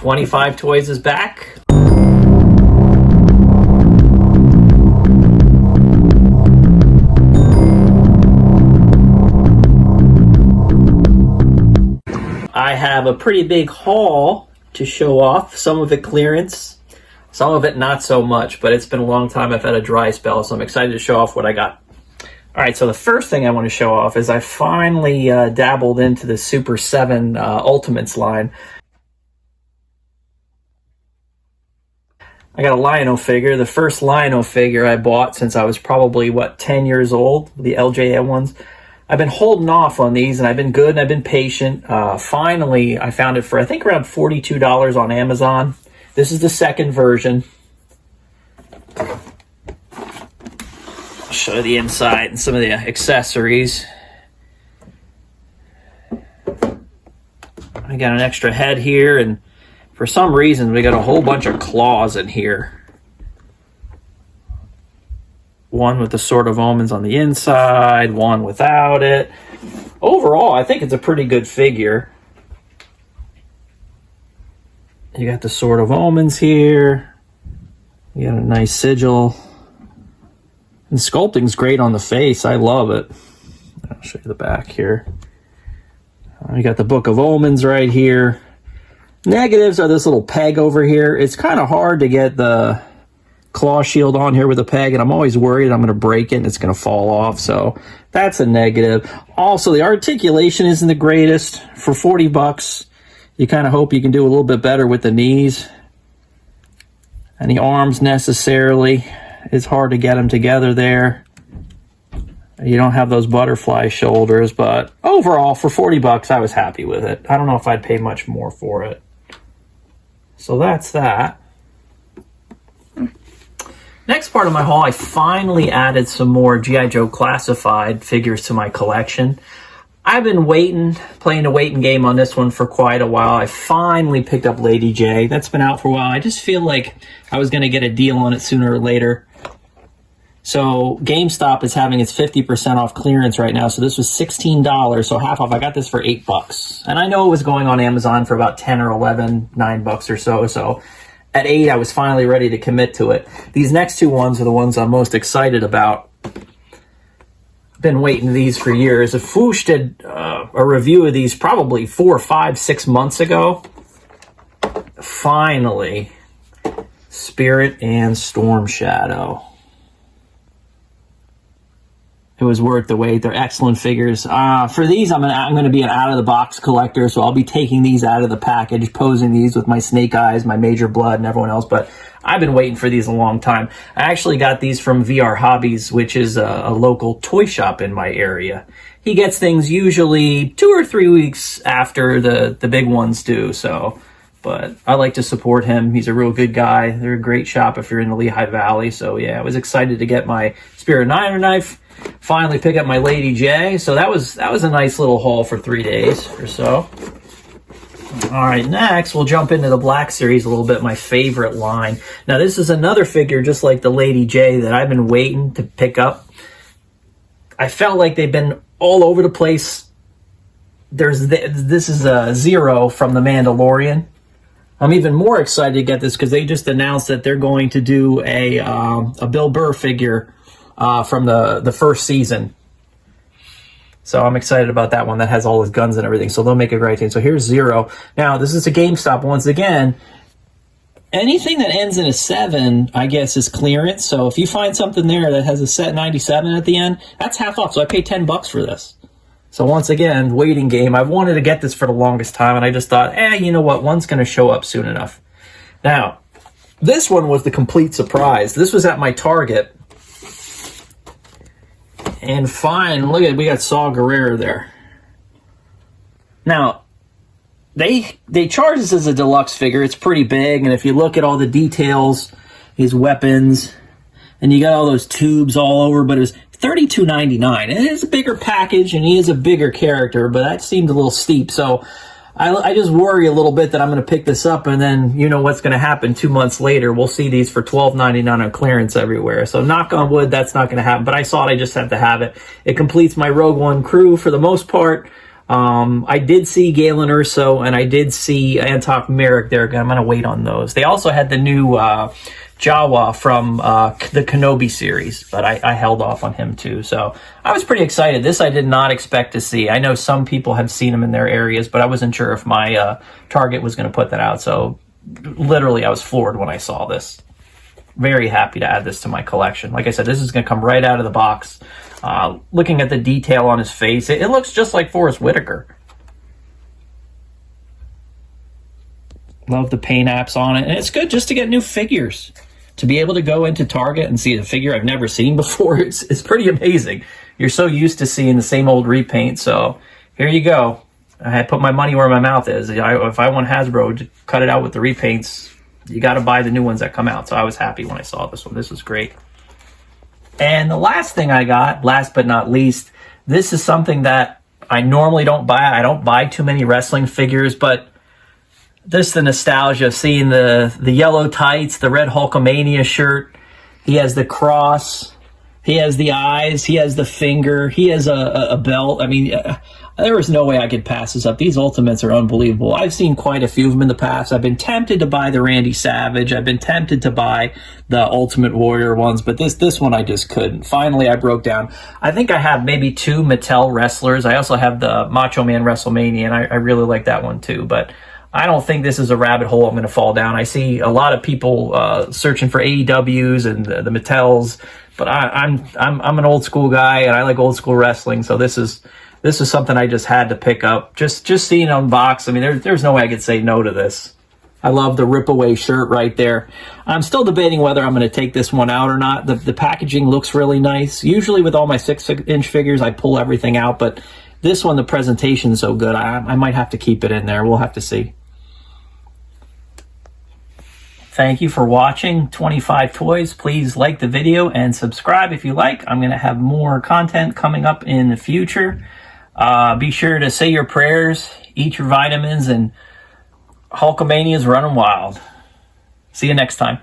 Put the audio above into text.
25 Toys is back. I have a pretty big haul to show off. Some of it clearance, some of it not so much, but it's been a long time. I've had a dry spell, so I'm excited to show off what I got. All right, so the first thing I want to show off is I finally dabbled into the Super 7 Ultimates line. I got a Lion-O figure, the first Lion-O figure I bought since I was probably, 10 years old, the LJN ones. I've been holding off on these, and I've been good, and I've been patient. Finally, I found it for, I think, around $42 on Amazon. This is the second version. I'll show you the inside and some of the accessories. I got an extra head here, and for some reason, we got a whole bunch of claws in here. One with the Sword of Omens on the inside, one without it. Overall, I think it's a pretty good figure. You got the Sword of Omens here. You got a nice sigil. And sculpting's great on the face. I love it. I'll show you the back here. You got the Book of Omens right here. Negatives are this little peg over here. It's kind of hard to get the claw shield on here with a peg, and I'm always worried I'm going to break it and it's going to fall off, so that's a negative. Also, the articulation isn't the greatest. For 40 bucks, you kind of hope you can do a little bit better with the knees. And the arms necessarily, it's hard to get them together there. You don't have those butterfly shoulders, but overall, for 40 bucks, I was happy with it. I don't know if I'd pay much more for it. So that's that. Next part of my haul, I finally added some more G.I. Joe Classified figures to my collection. I've been playing a waiting game on this one for quite a while. I finally picked up Lady J. That's been out for a while. I just feel like I was going to get a deal on it sooner or later. So GameStop is having its 50% off clearance right now. So this was $16, so half off. I got this for $8. And I know it was going on Amazon for about 10 or 11, $9 or so. So at $8, I was finally ready to commit to it. These next two ones are the ones I'm most excited about. I've been waiting these for years. Foosh did a review of these probably 4, 5, 6 months ago. Finally, Spirit and Storm Shadow. It was worth the wait. They're excellent figures. For these, I'm going to be an out-of-the-box collector, so I'll be taking these out of the package, posing these with my Snake Eyes, my Major Blood, and everyone else, but I've been waiting for these a long time. I actually got these from VR Hobbies, which is a local toy shop in my area. He gets things usually 2 or 3 weeks after the big ones do, so... But I like to support him. He's a real good guy. They're a great shop if you're in the Lehigh Valley. So yeah, I was excited to get my Spirit Niner knife. Finally pick up my Lady J. So that was a nice little haul for 3 days or so. All right, next we'll jump into the Black Series a little bit, my favorite line. Now this is another figure just like the Lady J that I've been waiting to pick up. I felt like they've been all over the place. This is a Zero from The Mandalorian. I'm even more excited to get this because they just announced that they're going to do a Bill Burr figure from the first season. So I'm excited about that one that has all his guns and everything. So they'll make a great thing. So here's Zero. Now, this is a GameStop once again. Anything that ends in a 7, I guess, is clearance. So if you find something there that has a set 97 at the end, that's half off. So I paid $10 for this. So once again, waiting game. I've wanted to get this for the longest time, and I just thought, you know what? One's going to show up soon enough. Now, this one was the complete surprise. This was at my Target. And fine, look at, we got Saw Gerrera there. Now, they charge this as a deluxe figure. It's pretty big, and if you look at all the details, his weapons, and you got all those tubes all over, but it was $32.99. It is a bigger package, and he is a bigger character, but that seemed a little steep. So I just worry a little bit that I'm going to pick this up, and then you know what's going to happen 2 months later. We'll see these for $12.99 on clearance everywhere. So knock on wood, that's not going to happen. But I saw it. I just had to have it. It completes my Rogue One crew for the most part. I did see Galen Urso, and I did see Antok Merrick there. I'm going to wait on those. They also had the new Jawa from the Kenobi series, but I held off on him too. So I was pretty excited. This I did not expect to see. I know some people have seen him in their areas, but I wasn't sure if my Target was going to put that out. So literally, I was floored when I saw this. Very happy to add this to my collection. Like I said, this is going to come right out of the box. Looking at the detail on his face, it looks just like Forrest Whitaker. Love the paint apps on it. And it's good just to get new figures. To be able to go into Target and see a figure I've never seen before, it's pretty amazing. You're so used to seeing the same old repaint. So here you go. I put my money where my mouth is. If I want Hasbro to cut it out with the repaints, you got to buy the new ones that come out. So I was happy when I saw this one. This was great. And the last thing I got, last but not least, this is something that I normally don't buy. I don't buy too many wrestling figures, but just the nostalgia of seeing the yellow tights, the red Hulkamania shirt. He has the cross. He has the eyes. He has the finger. He has a belt. I mean, there was no way I could pass this up. These Ultimates are unbelievable. I've seen quite a few of them in the past. I've been tempted to buy the Randy Savage. I've been tempted to buy the Ultimate Warrior ones, but this one I just couldn't. Finally, I broke down. I think I have maybe 2 Mattel wrestlers. I also have the Macho Man WrestleMania, and I really like that one too, but I don't think this is a rabbit hole I'm going to fall down. I see a lot of people searching for AEWs and the Mattels, but I'm an old school guy, and I like old school wrestling, so this is something I just had to pick up. Just seeing it unboxed, I mean, there's no way I could say no to this. I love the rip-away shirt right there. I'm still debating whether I'm going to take this one out or not. The packaging looks really nice. Usually with all my 6-inch figures, I pull everything out, but this one, the presentation is so good, I might have to keep it in there. We'll have to see. Thank you for watching 25 Toys. Please like the video and subscribe if you like. I'm going to have more content coming up in the future. Be sure to say your prayers, eat your vitamins, and Hulkamania's running wild. See you next time.